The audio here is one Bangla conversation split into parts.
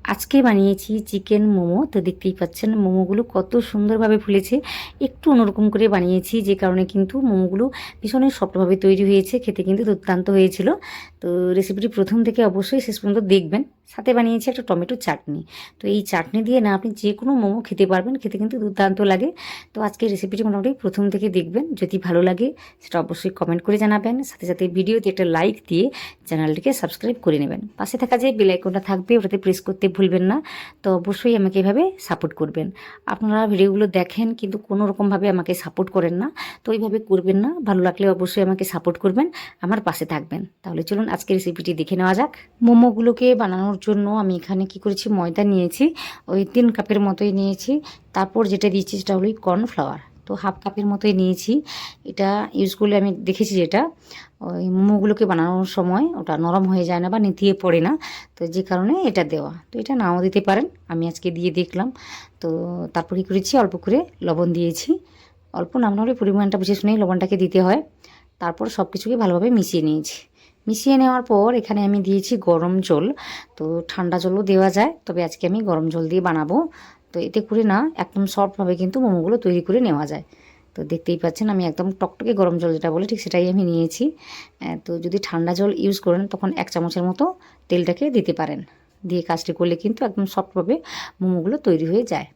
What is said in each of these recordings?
আজকে বানিয়েছি চিকেন মোমো। তো দেখতেই পাচ্ছেন মোমোগুলো কত সুন্দরভাবে ফুলেছে। একটু অন্যরকম করে বানিয়েছি, যে কারণে কিন্তু মোমোগুলো ভীষণই সফটভাবে তৈরি হয়েছে। খেতে কিন্তু দুর্দান্ত হয়েছিল। তো রেসিপিটি প্রথম থেকে অবশ্যই শেষ পর্যন্ত দেখবেন। সাথে বানিয়েছি একটা টমেটো চাটনি। তো এই চাটনি দিয়ে না আপনি যে কোনো মোমো খেতে পারবেন, খেতে কিন্তু দুর্দান্ত লাগে। তো আজকে রেসিপিটি মোটামুটি প্রথম থেকে দেখবেন। যদি ভালো লাগে সেটা অবশ্যই কমেন্ট করে জানাবেন। সাথে সাথে ভিডিওতে একটা লাইক দিয়ে চ্যানেলটিকে সাবস্ক্রাইব করে নেবেন। পাশে থাকা যে বেল আইকনটা থাকবে ওটাতে প্রেস করতে ভুলবেন না। তো অবশ্যই আমাকে এভাবে সাপোর্ট করবেন। আপনারা ভিডিওগুলো দেখেন কিন্তু কোনো রকমভাবে আমাকে সাপোর্ট করেন না, তো এইভাবে করবেন না। ভালো লাগলে অবশ্যই আমাকে সাপোর্ট করবেন, আমার পাশে থাকবেন। তাহলে চলুন আজকে রেসিপিটি দেখে নেওয়া যাক। মোমোগুলোকে বানানোর জন্য আমি এখানে কি করেছি, ময়দা নিয়েছি, ওই 3 কাপের মতোই নিয়েছি। তারপর যেটা দিয়েছি সেটা হলো কর্নফ্লাওয়ার, তো হাফ কাপের মতোই নিয়েছি। এটা ইউজ করলে আমি দেখেছি যেটা ওই মোমোগুলোকে বানানোর সময় ওটা নরম হয়ে যায় না বা নেতিয়ে পড়ে না, তো যে কারণে এটা দেওয়া। তো এটা নাও দিতে পারেন, আমি আজকে দিয়ে দেখলাম। তো তারপর কী করেছি, অল্প করে লবণ দিয়েছি। অল্প নাম হলে পরিমাণটা বুঝে শুনেই লবণটাকে দিতে হয়। তারপর সব কিছুকে ভালোভাবে মিশিয়ে নিয়েছি। মিশিয়ে নেওয়ার পর এখানে আমি দিয়েছি গরম জল। তো ঠান্ডা জলও দেওয়া যায়, তবে আজকে আমি গরম জল দিয়ে বানাবো। তো এতে করে না একদম সফটভাবে কিন্তু মোমোগুলো তৈরি করে নেওয়া যায়। তো দেখতেই পাচ্ছেন আমি একদম টকটকে গরম জল যেটা বলে ঠিক সেটাই আমি নিয়েছি। তো যদি ঠান্ডা জল ইউজ করেন তখন 1 চামচের মতো তেলটাকে দিতে পারেন। দিয়ে কাজটি করলে কিন্তু একদম সফটভাবে মোমোগুলো তৈরি হয়ে যায়।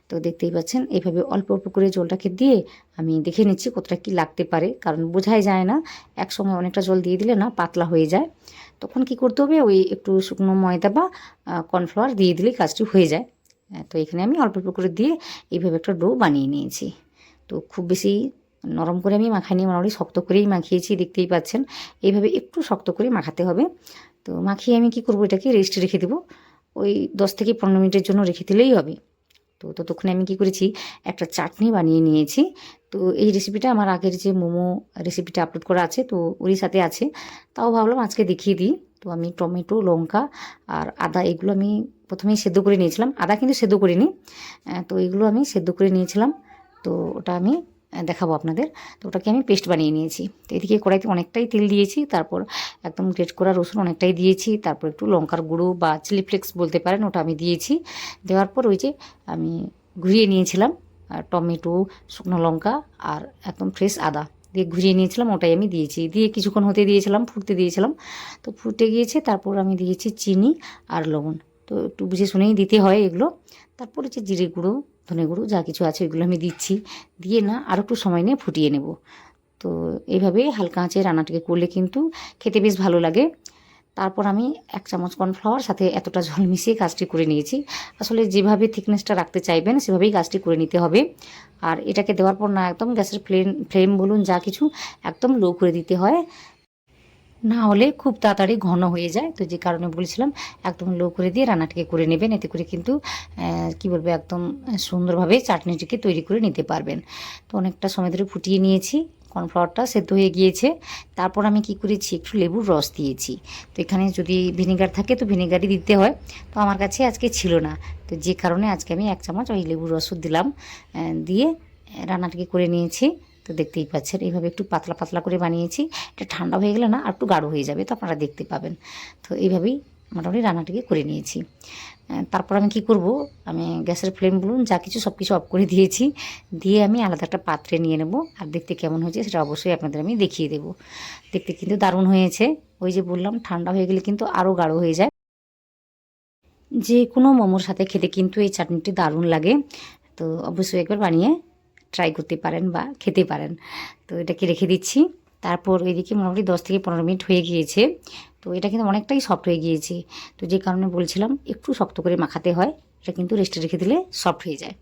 তো দেখতেই পাচ্ছেন এইভাবে অল্প অল্প করে জলটাকে দিয়ে আমি দেখে নিচ্ছি কতটা কি লাগতে পারে, কারণ বোঝাই যায় না। একসঙ্গে অনেকটা জল দিয়ে দিলে না পাতলা হয়ে যায়। তখন কি করতে হবে, ওই একটু শুকনো ময়দা বা কর্নফ্লাওয়ার দিয়ে দিলেই কাজটি হয়ে যায়। তো এখানে আমি অল্প অল্প করে দিয়ে এইভাবে একটা ডো বানিয়ে নিয়েছি। তো খুব বেশি নরম করে আমি মাখাইনি, মোটামুটি শক্ত করেই মাখিয়েছি, দেখতেই পাচ্ছেন। এইভাবে একটু শক্ত করে মাখাতে হবে। তো মাখিয়ে আমি কি করব, এটাকে রেস্টে রেখে দেবো। ওই 10 থেকে 15 মিনিটের জন্য রেখে দিলেই হবে। তো ততক্ষণে আমি কি করেছি, একটা চাটনি বানিয়ে নিয়েছি। তো এই রেসিপিটা আমার আগের যে মোমো রেসিপিটা আপলোড করা আছে, তো ওরই সাথে আছে। তাও ভাবলাম আজকে দেখিয়ে দিই। তো আমি টমেটো, লঙ্কা আর আদা এগুলো আমি প্রথমেই সেদ্ধ করে নিয়েছিলাম। আদা কিন্তু সেদ্ধ করিনি। তো এগুলো আমি সেদ্ধ করে নিয়েছিলাম। তো ওটা আমি দেখাবো আপনাদের। তো ওটাকে আমি পেস্ট বানিয়ে নিয়েছি। তো এদিকে কড়াইতে অনেকটাই তেল দিয়েছি, তারপর একদম গ্রেট করা রসুন অনেকটাই দিয়েছি, তারপর একটু লঙ্কার গুঁড়ো বা চিলি ফ্লেক্স বলতে পারেন, ওটা আমি দিয়েছি। দেওয়ার পর ওই যে আমি ঘুরিয়ে নিয়েছিলাম টমেটো, শুকনো লঙ্কা আর একদম ফ্রেশ আদা দিয়ে ঘুরিয়ে নিয়েছিলাম, ওটাই আমি দিয়েছি। দিয়ে কিছুক্ষণ হতে দিয়েছিলাম, ফুটতে দিয়েছিলাম। তো ফুটে গিয়েছে, তারপর আমি দিয়েছি চিনি আর লবণ। তো একটু বুঝে শুনেই দিতে হয় এগুলো। তারপরে যে জিরে গুঁড়ো, ধনে গুঁড়ো যা কিছু আছে ওইগুলো আমি দিচ্ছি। দিয়ে না আরও একটু সময় নিয়ে ফুটিয়ে নেব। তো এইভাবে হালকা আঁচে রান্নাটাকে করলে কিন্তু খেতে বেশ ভালো লাগে। তারপর আমি 1 চামচ কর্নফ্লাওয়ার সাথে এতটা জল মিশিয়ে কাজটি করে নিয়েছি। আসলে যেভাবে থিকনেসটা রাখতে চাইবেন সেভাবেই কাজটি করে নিতে হবে। আর এটাকে দেওয়ার পর না একদম গ্যাসের ফ্লেম বলুন যা কিছু একদম লো করে দিতে হয়, না হলে খুব তাড়াতাড়ি ঘন হয়ে যায়। তো যে কারণে বলছিলাম একদম লো করে দিয়ে রান্নাটাকে করে নেবেন। এতে করে কিন্তু কী বলবো, একদম সুন্দরভাবে চাটনিটিকে তৈরি করে নিতে পারবেন। তো অনেকটা সময় ধরে ফুটিয়ে নিয়েছি, কর্নফ্লাওয়ারটা সেদ্ধ হয়ে গিয়েছে। তারপর আমি কি করেছি, একটু লেবুর রস দিয়েছি। তো এখানে যদি ভিনেগার থাকে তো ভিনেগারই দিতে হয়, তো আমার কাছে আজকে ছিল না। তো যে কারণে আজকে আমি 1 চামচ ওই লেবুর রসও দিলাম। দিয়ে রান্নাটাকে করে নিয়েছি। তো দেখতেই পাচ্ছেন এইভাবে একটু পাতলা পাতলা করে বানিয়েছি। এটা ঠান্ডা হয়ে গেলে না আর একটু গাঢ় হয়ে যাবে, তো আপনারা দেখতে পাবেন। তো এইভাবেই মোটামুটি রান্নাটাকে করে নিয়েছি। তারপর আমি কি করব, আমি গ্যাসের ফ্লেম বলুন যা কিছু সব কিছু অফ করে দিয়েছি। দিয়ে আমি আলাদা একটা পাত্রে নিয়ে নেব, আর দেখতে কেমন হয়েছে সেটা অবশ্যই আপনাদের আমি দেখিয়ে দেবো। দেখতে কিন্তু দারুণ হয়েছে। ওই যে বললাম ঠান্ডা হয়ে গেলে কিন্তু আরও গাঢ় হয়ে যায়। যে কোনো মোমোর সাথে খেতে কিন্তু এই চাটনিটি দারুণ লাগে। তো অবশ্যই একবার বানিয়ে ট্রাই করতে পারেন বা খেতে পারেন। তো এটাকে রেখে দিচ্ছি। তারপর এদিকে মোটামুটি 10 থেকে 15 মিনিট হয়ে গিয়েছে। তো এটা কিন্তু অনেকটাই সফট হয়ে গিয়েছে। তো যে কারণে বলছিলাম একটু শক্ত করে মাখাতে হয়। এটা কিন্তু রেস্টে রেখে দিলে সফট হয়ে যায়।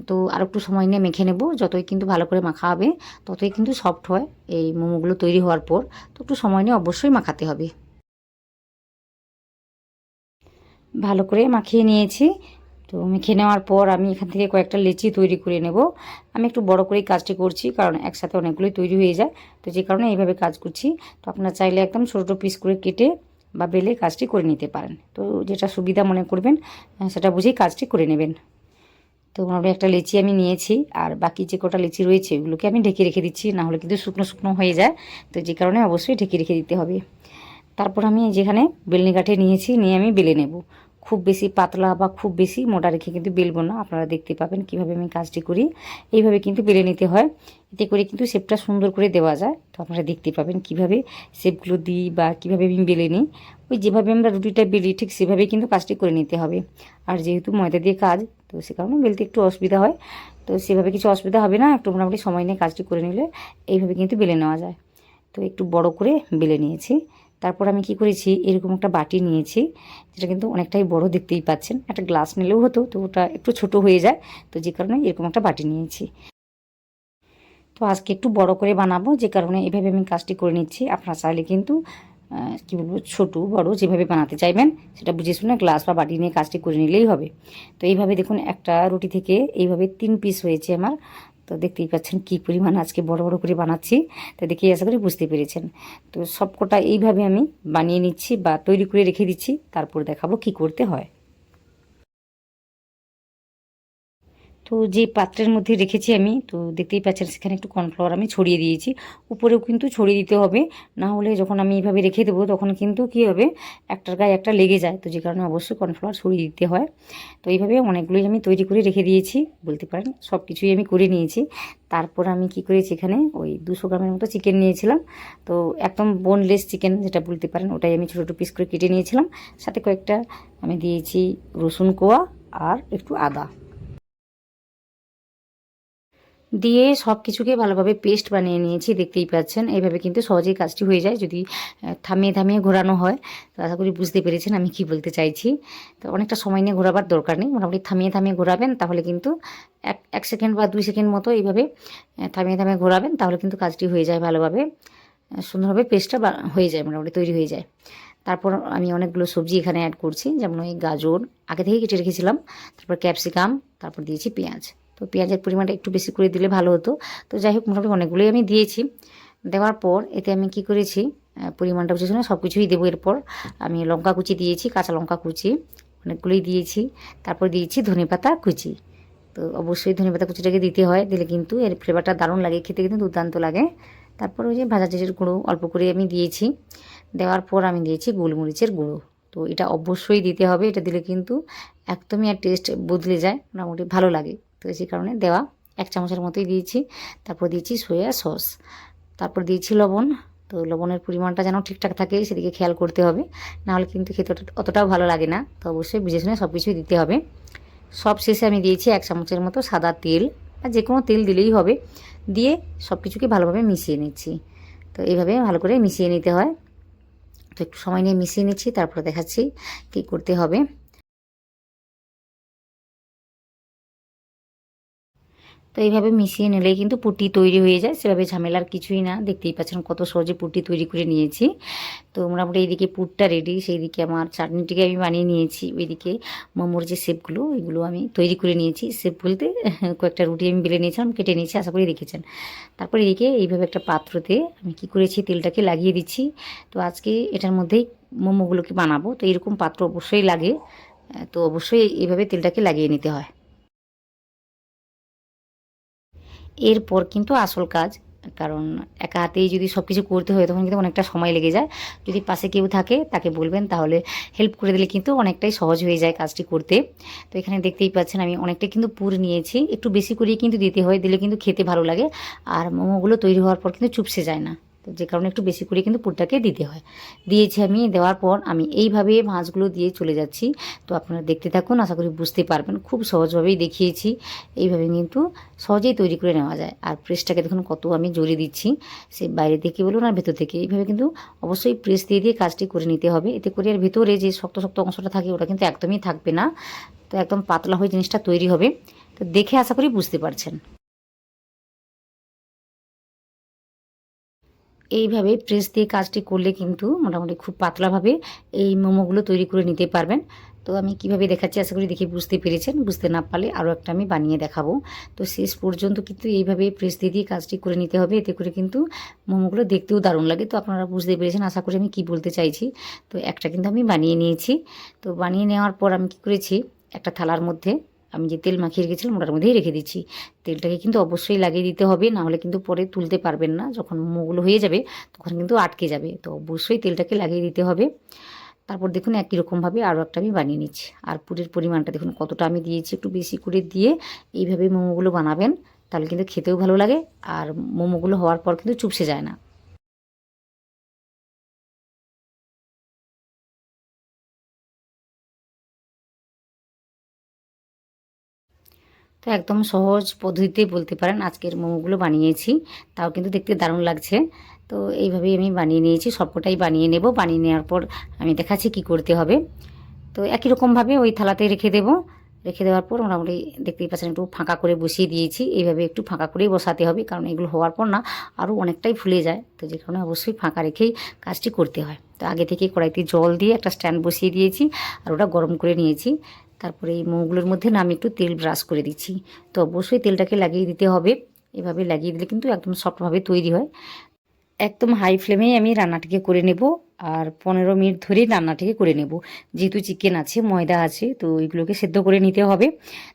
তো আর একটু সময় নিয়ে মেখে নেব। যতই কিন্তু ভালো করে মাখা হবে ততই কিন্তু সফট হয় এই মোমোগুলো তৈরি হওয়ার পর। তো একটু সময় নিয়ে অবশ্যই মাখাতে হবে। ভালো করে মাখিয়ে নিয়েছি। তো মেখে নেওয়ার পর আমি এখান থেকে কয়েকটা লেচি তৈরি করে নেব। আমি একটু বড় করেই কাজটি করছি, কারণ একসাথে অনেকগুলোই তৈরি হয়ে যায়। তো যে কারণে এইভাবে কাজ করছি। তো আপনারা চাইলে একদম ছোটো ছোটো পিস করে কেটে বা বেলে কাজটি করে নিতে পারেন। তো যেটা সুবিধা মনে করবেন সেটা বুঝেই কাজটি করে নেবেন। তো মোটামুটি একটা লেচি আমি নিয়েছি, আর বাকি যে কটা লেচি রয়েছে ওগুলোকে আমি ঢেকে রেখে দিচ্ছি, না হলে কিন্তু শুকনো শুকনো হয়ে যায়। তো যে কারণে অবশ্যই ঢেকে রেখে দিতে হবে। তারপর আমি যেখানে বেলনি কাঠে নিয়েছি, নিয়ে আমি বেলে নেব। খুব বেশি পাতলা বা খুব বেশি মোটা রেখে কিন্তু বেলবো না। আপনারা দেখতে পাবেন কিভাবে আমি কাজটি করি। এইভাবে কিন্তু বেলে নিতে হয়, এতে করে কিন্তু শেপটা সুন্দর করে দেওয়া যায়। তো আপনারা দেখতে পাবেন কিভাবে শেপগুলো দিই বা কিভাবে আমি বেলে নিই। ওই যেভাবে আমরা রুটিটা বেলি ঠিক সেভাবেই কিন্তু কাজটি করে নিতে হবে। আর যেহেতু ময়দা দিয়ে কাজ, তো সে কারণে বেলতে একটু অসুবিধা হয়। তো সেভাবে কিছু অসুবিধা হবে না, একটু মোটামুটি সময় নিয়ে কাজটি করে নিলে এইভাবে কিন্তু বেলে নেওয়া যায়। তো একটু বড় করে বেলে নিয়েছি। তারপর আমি কি করেছি, এরকম একটা বাটি নিয়েছি, যেটা কিন্তু অনেকটাই বড়, দেখতেই পাচ্ছেন। একটা গ্লাস নিলেও হতো, তো ওটা একটু ছোট হয়ে যায়, তো যে কারণে এরকম একটা বাটি নিয়েছি। তো আজকে একটু বড় করে বানাবো, যে কারণে এভাবে আমি কাজটি করে নিচ্ছি। আপনারা চাইলে কিন্তু কী বলবো, ছোটো বড় যেভাবে বানাতে চাইবেন সেটা বুঝে শুনে গ্লাস বা বাটি নিয়ে কাজটি করে নিলেই হবে। তো এইভাবে দেখুন, একটা রুটি থেকে এইভাবে 3 পিস হয়েছে আমার। তো দেখতেই পাচ্ছেন কী পরিমাণ আজকে বড় বড় করে বানাচ্ছি, তো দেখেই আশা করি বুঝতে পেরেছেন। তো সবকটা এইভাবে আমি বানিয়ে নিচ্ছি বা তৈরি করে রেখে দিচ্ছি, তারপর দেখাবো কি করতে হয়। তো যে পাত্রের মধ্যে রেখেছি আমি, তো দেখতেই পাচ্ছেন সেখানে একটু কর্নফ্লাওয়ার আমি ছড়িয়ে দিয়েছি। উপরেও কিন্তু ছড়িয়ে দিতে হবে, না হলে যখন আমি এইভাবে রেখে দেবো তখন কিন্তু কী হবে, একটার গায়ে একটা লেগে যায়। তো যে কারণে অবশ্যই কর্নফ্লাওয়ার ছড়িয়ে দিতে হয়। তো এইভাবে অনেকগুলোই আমি তৈরি করে রেখে দিয়েছি, বলতে পারেন সব কিছুই আমি করে নিয়েছি। তারপর আমি কি করেছি, এখানে ওই 200 গ্রামের মতো চিকেন নিয়েছিলাম। তো একদম বোনলেস চিকেন যেটা বলতে পারেন, ওটাই আমি ছোটো ছোটো পিস করে কেটে নিয়েছিলাম। সাথে কয়েকটা আমি দিয়েছি রসুন কোয়া আর একটু আদা দিয়ে সব কিছুকে ভালোভাবে পেস্ট বানিয়ে নিয়েছি। দেখতেই পাচ্ছেন এইভাবে কিন্তু সহজেই কাজটি হয়ে যায় যদি থামিয়ে থামিয়ে ঘোরানো হয়। তো আশা করি বুঝতে পেরেছেন আমি কি বলতে চাইছি। তো অনেকটা সময় নিয়ে ঘোরাবার দরকার নেই, মোটামুটি থামিয়ে থামিয়ে ঘোরাবেন, তাহলে কিন্তু এক সেকেন্ড বা 2 সেকেন্ড মতো এইভাবে থামিয়ে থামিয়ে ঘোরাবেন, তাহলে কিন্তু কাজটি হয়ে যায় ভালোভাবে। সুন্দরভাবে পেস্টটা হয়ে যায়, মোটামুটি তৈরি হয়ে যায়। তারপর আমি অনেকগুলো সবজি এখানে অ্যাড করছি, যেমন ওই গাজর আগে থেকেই কেটে রেখেছিলাম, তারপর ক্যাপসিকাম, তারপর দিয়েছি পেঁয়াজ। তো পেঁয়াজের পরিমাণটা একটু বেশি করে দিলে ভালো হতো। তো যাই হোক, মোটামুটি অনেকগুলোই আমি দিয়েছি। দেওয়ার পর এতে আমি কি করেছি, পরিমাণটা বুঝেছি না, সব কিছুই দেবো। এরপর আমি লঙ্কা কুচি দিয়েছি, কাঁচা লঙ্কা কুচি অনেকগুলোই দিয়েছি। তারপর দিয়েছি ধনেপাতা কুচি। তো অবশ্যই ধনেপাতা কুচিটাকে দিতে হয়, দিলে কিন্তু এর ফ্লেভারটা দারুণ লাগে, খেতে কিন্তু দুর্দান্ত লাগে। তারপর ওই যে ভাজা জিরের গুঁড়ো অল্প করে আমি দিয়েছি। দেওয়ার পর আমি দিয়েছি গোলমরিচের গুঁড়ো। তো এটা অবশ্যই দিতে হবে, এটা দিলে কিন্তু একদমই আর টেস্ট বদলে যায়, মোটামুটি ভালো লাগে। তো সেই কারণে দেওয়া, 1 চামচের মতোই দিয়েছি। তারপর দিয়েছি সয়া সস, তারপর দিয়েছি লবণ। তো লবণের পরিমাণটা যেন ঠিকঠাক থাকে সেদিকে খেয়াল করতে হবে, নাহলে কিন্তু খেতে অতটাও ভালো লাগে না। তো অবশ্যই বুঝে শুনে সব কিছুই দিতে হবে। সব শেষে আমি দিয়েছি 1 চামচের মতো সাদা তেল, আর যে কোনো তেল দিলেই হবে। দিয়ে সব কিছুকে ভালোভাবে মিশিয়ে নিচ্ছি। তো এইভাবে ভালো করে মিশিয়ে নিতে হয়। তো একটু সময় নিয়ে মিশিয়ে নিচ্ছি, তারপরে দেখাচ্ছি কী করতে হবে। তো এইভাবে মিশিয়ে নিলেই কিন্তু পুটি তৈরি হয়ে যায়, সেভাবে ঝামেলার কিছুই না। দেখতেই পাচ্ছেন কত সহজে পুটি তৈরি করে নিয়েছি। তো মোটামুটি এইদিকে পুরটা রেডি, সেই দিকে আমার চাটনিটিকে আমি বানিয়ে নিয়েছি। ওইদিকে মোমোর যে শেপগুলো, এগুলো আমি তৈরি করে নিয়েছি। শেপ বলতে কয়েকটা রুটি আমি বেলে নিয়েছিলাম, কেটে নিয়েছি, আশা করি দেখেছেন। তারপর এদিকে এইভাবে একটা পাত্রতে আমি কি করেছি, তেলটাকে লাগিয়ে দিচ্ছি। তো আজকে এটার মধ্যেই মোমোগুলোকে বানাবো, তো এরকম পাত্র অবশ্যই লাগে। তো অবশ্যই এইভাবে তেলটাকে লাগিয়ে নিতে হয়। এরপর কিন্তু আসল কাজ, কারণ একা হাতেই যদি সব কিছু করতে হয় তখন কিন্তু অনেকটা সময় লেগে যায়। যদি পাশে কেউ থাকে তাকে বলবেন, তাহলে হেল্প করে দিলে কিন্তু অনেকটাই সহজ হয়ে যায় কাজটি করতে। তো এখানে দেখতেই পাচ্ছেন আমি অনেকটাই কিন্তু পুর নিয়েছি, একটু বেশি করেই কিন্তু দিতে হয়, দিলে কিন্তু খেতে ভালো লাগে। আর মোমোগুলো তৈরি হওয়ার পর কিন্তু চুপসে যায় না, তো যে কারণে একটু বেশি করে কিন্তু পুরটাকে দিতে হয়। দিয়েছি আমি, দেওয়ার পর আমি এইভাবে মাছগুলো দিয়ে চলে যাচ্ছি। তো আপনারা দেখতে থাকুন, আশা করি বুঝতে পারবেন, খুব সহজভাবেই দেখিয়েছি। এইভাবে কিন্তু সহজেই তৈরি করে নেওয়া যায়। আর প্রেসটাকে দেখুন কত আমি জোরে দিচ্ছি, সে বাইরে থেকে বলুন আর ভেতর থেকে, এইভাবে কিন্তু অবশ্যই প্রেস দিয়ে দিয়ে কাজটি করে নিতে হবে। এতে করে আর ভেতরে যে শক্ত শক্ত অংশটা থাকে ওটা কিন্তু একদমই থাকবে না, তো একদম পাতলা হয়ে জিনিসটা তৈরি হবে। তো দেখে আশা করি বুঝতে পারছেন। এইভাবে প্রেস দিয়ে কাজটি করলে কিন্তু মোটামুটি খুব পাতলাভাবে এই মোমোগুলো তৈরি করে নিতে পারবেন। তো আমি কিভাবে দেখাচ্ছি আশা করি দেখে বুঝতে পেরেছেন। বুঝতে না পারলে আরও একটা আমি বানিয়ে দেখাবো। তো শেষ পর্যন্ত কিন্তু এইভাবে প্রেস দিয়ে দিয়ে কাজটি করে নিতে হবে, এতে করে কিন্তু মোমোগুলো দেখতেও দারুণ লাগে। তো আপনারা বুঝতে পেরেছেন আশা করি আমি কি বলতে চাইছি। তো একটা কিন্তু আমি বানিয়ে নিয়েছি। তো বানিয়ে নেওয়ার পর আমি কী করেছি, একটা থালার মধ্যে আমি যে তেল মাখিয়ে রেখেছিলাম ওটার মধ্যেই রেখে দিচ্ছি। তেলটাকে কিন্তু অবশ্যই লাগিয়ে দিতে হবে, নাহলে কিন্তু পরে তুলতে পারবেন না। যখন মোমোগুলো হয়ে যাবে তখন কিন্তু আটকে যাবে, তো অবশ্যই তেলটাকে লাগিয়ে দিতে হবে। তারপর দেখুন একই রকমভাবে আরও একটা আমি বানিয়ে নিচ্ছি। আর পুরের পরিমাণটা দেখুন কতটা আমি দিয়েছি, একটু বেশি করে দিয়ে এইভাবে মোমোগুলো বানাবেন, তাহলে কিন্তু খেতেও ভালো লাগে আর মোমোগুলো হওয়ার পর কিন্তু চুপসে যায় না। তো একদম সহজ পদ্ধতিতে বলতে পারেন আজকের মোমোগুলো বানিয়েছি, তাও কিন্তু দেখতে দারুণ লাগছে। তো এইভাবেই আমি বানিয়ে নিয়েছি, সবকটাই বানিয়ে নেব। বানিয়ে নেওয়ার পর আমি দেখাচ্ছি কি করতে হবে। তো একই রকমভাবে ওই থালাতে রেখে দেবো। রেখে দেওয়ার পর মোটামুটি দেখতেই পাচ্ছেন একটু ফাঁকা করে বসিয়ে দিয়েছি। এইভাবে একটু ফাঁকা করেই বসাতে হবে, কারণ এগুলো হওয়ার পর না আরও অনেকটাই ফুলে যায়, তো যে কারণে অবশ্যই ফাঁকা রেখেই কাজটি করতে হয়। তো আগে থেকে কড়াইতে জল দিয়ে একটা স্ট্যান্ড বসিয়ে দিয়েছি আর ওটা গরম করে নিয়েছি। তারপরে এই মোমোগুলোর মধ্যে না আমি একটু তেল ব্রাশ করে দিচ্ছি। তো অবশ্যই তেলটাকে লাগিয়ে দিতে হবে, এভাবে লাগিয়ে দিলে কিন্তু একদম সফটভাবে তৈরি হয়। একদম হাই ফ্লেমেই আমি রান্নাটিকে করে নেব, আর 15 মিনিট ধরেই রান্নাটিকে করে নেব। যেহেতু চিকেন আছে, ময়দা আছে, তো এইগুলোকে সেদ্ধ করে নিতে হবে।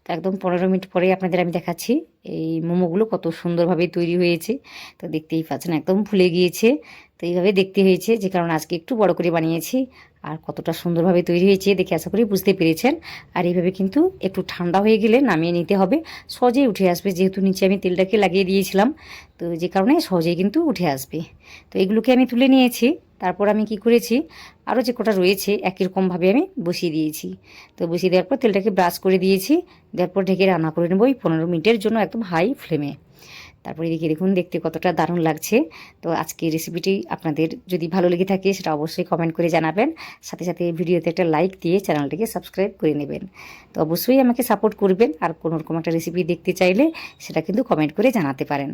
তো একদম 15 মিনিট পরে আপনাদের আমি দেখাচ্ছি এই মোমোগুলো কত সুন্দরভাবে তৈরি হয়েছে। তো দেখতেই পাচ্ছেন একদম ফুলে গিয়েছে। তো এইভাবে দেখতে হয়েছে, যে কারণে আজকে একটু বড় করে বানিয়েছি। আর কতটা সুন্দরভাবে তৈরি হয়েছে দেখে আশা করি বুঝতে পেরেছেন। আর এইভাবে কিন্তু একটু ঠান্ডা হয়ে গেলে নামিয়ে নিতে হবে, সহজেই উঠে আসবে, যেহেতু নিচে আমি তেলটাকে লাগিয়ে দিয়েছিলাম, তো যে কারণে সহজেই কিন্তু উঠে আসবে। তো এগুলোকে আমি তুলে নিয়েছি। তারপর আমি কি করেছি, আরও যে কটা রয়েছে একই রকমভাবে আমি বসিয়ে দিয়েছি। তো বসিয়ে দেওয়ার পর তেলটাকে ব্রাশ করে দিয়েছি, দেওয়ার পর ঢেকে রান্না করে নেব ওই 15 মিনিটের জন্য একদম হাই ফ্লেমে। তারপরে এদিকে দেখুন দেখতে কতটা দারুণ লাগছে। তো আজকের রেসিপিটি আপনাদের যদি ভালো লেগে থাকে সেটা অবশ্যই কমেন্ট করে জানাবেন, সাথে সাথে ভিডিওতে একটা লাইক দিয়ে চ্যানেলটিকে সাবস্ক্রাইব করে নেবেন। তো অবশ্যই আমাকে সাপোর্ট করবেন, আর কোনো রকম একটা রেসিপি দেখতে চাইলে সেটা কিন্তু কমেন্ট করে জানাতে পারেন।